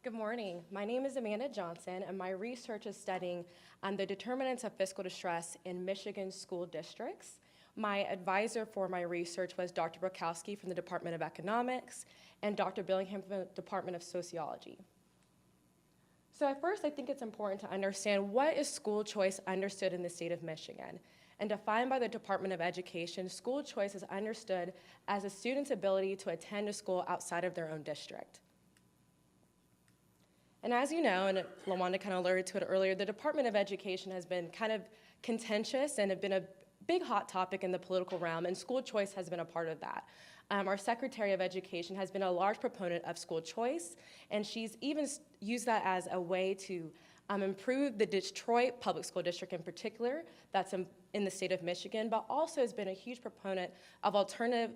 Good morning. My name is Amanda Johnson, and my research is studying the determinants of fiscal distress in Michigan school districts. My advisor for my research was Dr. Brokowski from the Department of Economics and Dr. Billingham from the Department of Sociology. So at first, I think it's important to understand what is school choice understood in the state of Michigan. And defined by the Department of Education, school choice is understood as a student's ability to attend a school outside of their own district. And as you know, and LaWanda kind of alerted to it earlier, the Department of Education has been kind of contentious and have been a big hot topic in the political realm, and school choice has been a part of that. Our Secretary of Education has been a large proponent of school choice, and she's even used that as a way to improve the Detroit Public School District in particular, that's in the state of Michigan, but also has been a huge proponent of alternative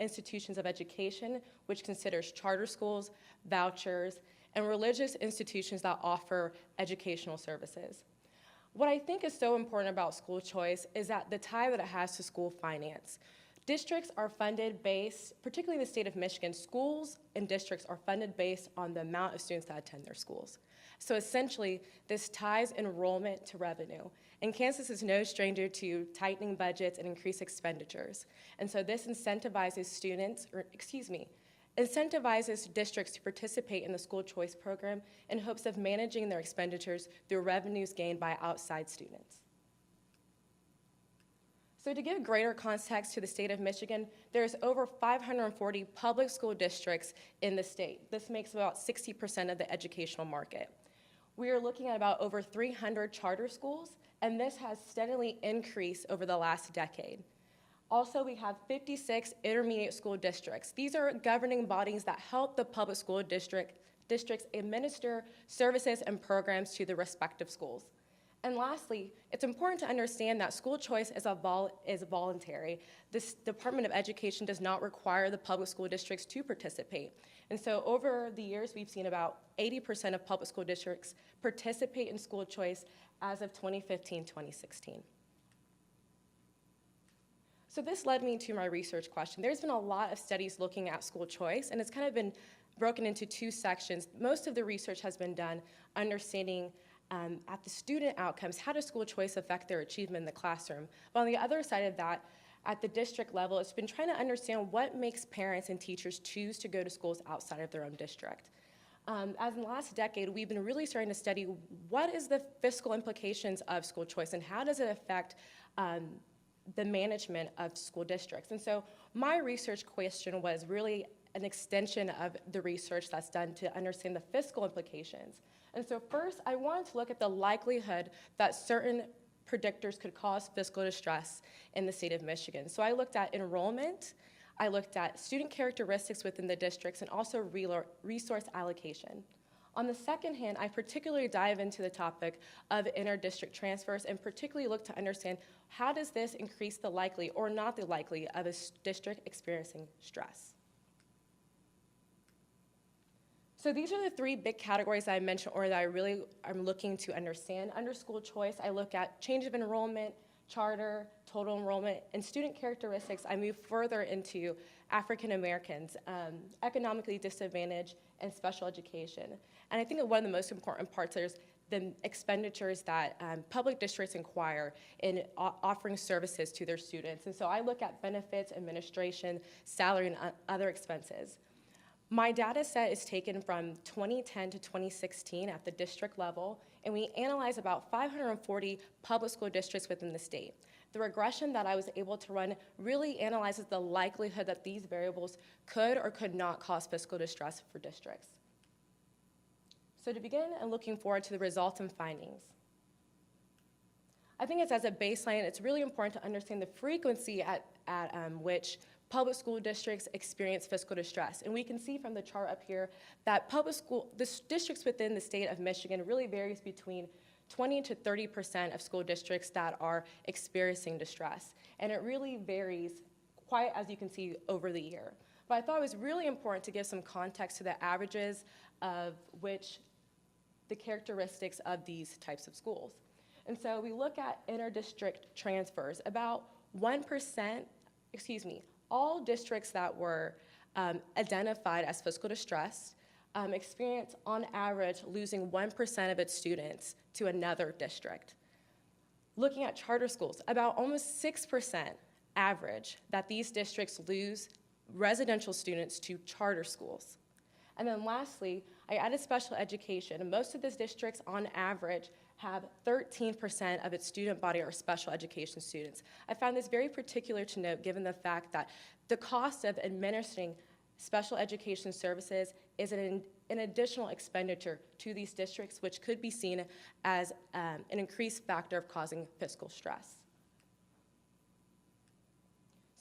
institutions of education, which considers charter schools, vouchers, and religious institutions that offer educational services. What I think is so important about school choice is that the tie that it has to school finance. Districts are funded based, particularly in the state of Michigan, schools and districts are funded based on the amount of students that attend their schools. So essentially, this ties enrollment to revenue. And Kansas is no stranger to tightening budgets and increased expenditures. And so this incentivizes incentivizes districts to participate in the school choice program in hopes of managing their expenditures through revenues gained by outside students. So to give greater context to the state of Michigan, there's over 540 public school districts in the state. This makes about 60% of the educational market. We are looking at about over 300 charter schools, and this has steadily increased over the last decade. Also, we have 56 intermediate school districts. These are governing bodies that help the public school districts administer services and programs to the respective schools. And lastly, it's important to understand that school choice is voluntary. This Department of Education does not require the public school districts to participate. And so over the years, we've seen about 80% of public school districts participate in school choice as of 2015-2016. So this led me to my research question. There's been a lot of studies looking at school choice, and it's kind of been broken into two sections. Most of the research has been done understanding at the student outcomes, how does school choice affect their achievement in the classroom? But on the other side of that, at the district level, it's been trying to understand what makes parents and teachers choose to go to schools outside of their own district. As in the last decade, we've been really starting to study what is the fiscal implications of school choice and how does it affect the management of school districts. And so my research question was really an extension of the research that's done to understand the fiscal implications. And so first, I wanted to look at the likelihood that certain predictors could cause fiscal distress in the state of Michigan. So I looked at enrollment, I looked at student characteristics within the districts, and also resource allocation. On the second hand, I particularly dive into the topic of inter-district transfers and particularly look to understand how does this increase the likely or not the likely of a district experiencing stress. So these are the three big categories I mentioned or that I really am looking to understand. Under school choice, I look at change of enrollment, charter, total enrollment, and student characteristics. I move further into African Americans, economically disadvantaged, and special education. And I think that one of the most important parts is the expenditures that public districts inquire in offering services to their students. And so I look at benefits, administration, salary, and other expenses. My data set is taken from 2010 to 2016 at the district level, and we analyze about 540 public school districts within the state. The regression that I was able to run really analyzes the likelihood that these variables could or could not cause fiscal distress for districts. So to begin, I'm looking forward to the results and findings. I think it's as a baseline, it's really important to understand the frequency at which public school districts experience fiscal distress. And we can see from the chart up here that the districts within the state of Michigan really varies between 20 to 30% of school districts that are experiencing distress. And it really varies quite, as you can see, over the year. But I thought it was really important to give some context to the averages of which the characteristics of these types of schools. And so we look at inter-district transfers. About 1%, all districts that were identified as fiscal distress experience, on average, losing 1% of its students to another district. Looking at charter schools, about almost 6% average that these districts lose residential students to charter schools. And then lastly, I added special education. And most of these districts, on average, have 13% of its student body are special education students. I found this very particular to note given the fact that the cost of administering special education services is an additional expenditure to these districts, which could be seen as an increased factor of causing fiscal stress.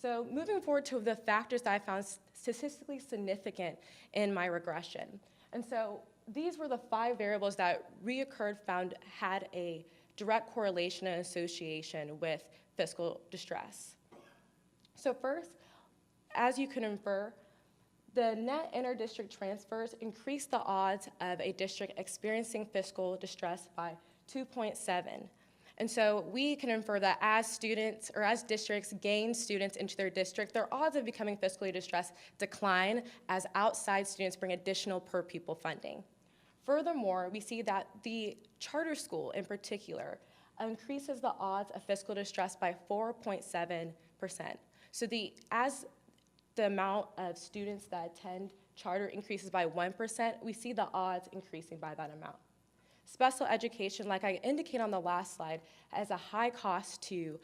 So moving forward to the factors that I found statistically significant in my regression. And so these were the 5 variables that reoccurred, found had a direct correlation and association with fiscal distress. So first, as you can infer, the net inter-district transfers increased the odds of a district experiencing fiscal distress by 2.7. And so we can infer that as students or as districts gain students into their district, their odds of becoming fiscally distressed decline as outside students bring additional per pupil funding. Furthermore, we see that the charter school in particular increases the odds of fiscal distress by 4.7%. So as the amount of students that attend charter increases by 1%, we see the odds increasing by that amount. Special education, like I indicated on the last slide, has a high cost to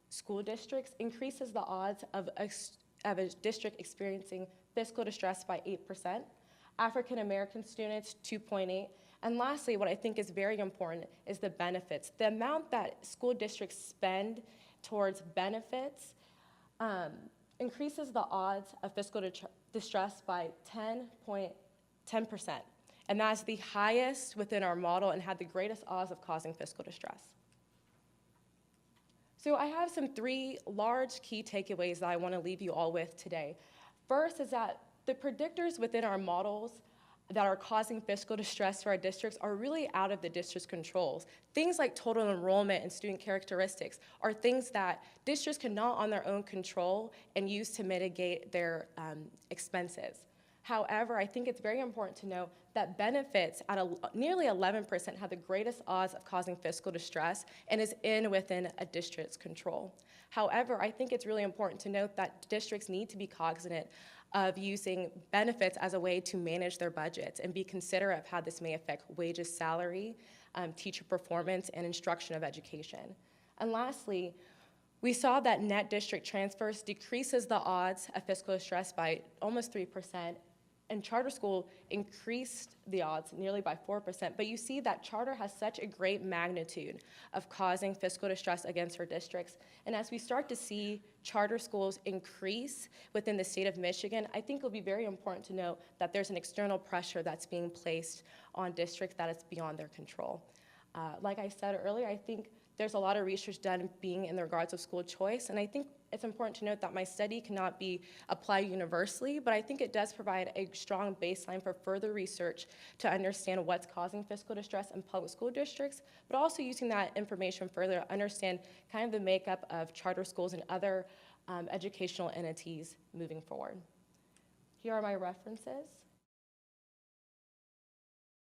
school districts, increases the odds of a district experiencing fiscal distress by 8%. African American students, 2.8. And lastly, what I think is very important is the benefits. The amount that school districts spend towards benefits increases the odds of fiscal distress by 10%. And that's the highest within our model and had the greatest odds of causing fiscal distress. So I have some 3 large key takeaways that I want to leave you all with today. First is that the predictors within our models that are causing fiscal distress for our districts are really out of the district's controls. Things like total enrollment and student characteristics are things that districts cannot on their own control and use to mitigate their expenses. However, I think it's very important to note that benefits at nearly 11% have the greatest odds of causing fiscal distress and is within a district's control. However, I think it's really important to note that districts need to be cognizant of using benefits as a way to manage their budgets and be considerate of how this may affect wages, salary, teacher performance, and instruction of education. And lastly, we saw that net district transfers decreases the odds of fiscal distress by almost 3%, and charter school increased the odds nearly by 4%, but you see that charter has such a great magnitude of causing fiscal distress against our districts. And as we start to see charter schools increase within the state of Michigan, I think it'll be very important to note that there's an external pressure that's being placed on districts that is beyond their control. Like I said earlier, I think there's a lot of research done being in the regards of school choice, and I think it's important to note that my study cannot be applied universally, but I think it does provide a strong baseline for further research to understand what's causing fiscal distress in public school districts, but also using that information further to understand kind of the makeup of charter schools and other educational entities moving forward. Here are my references.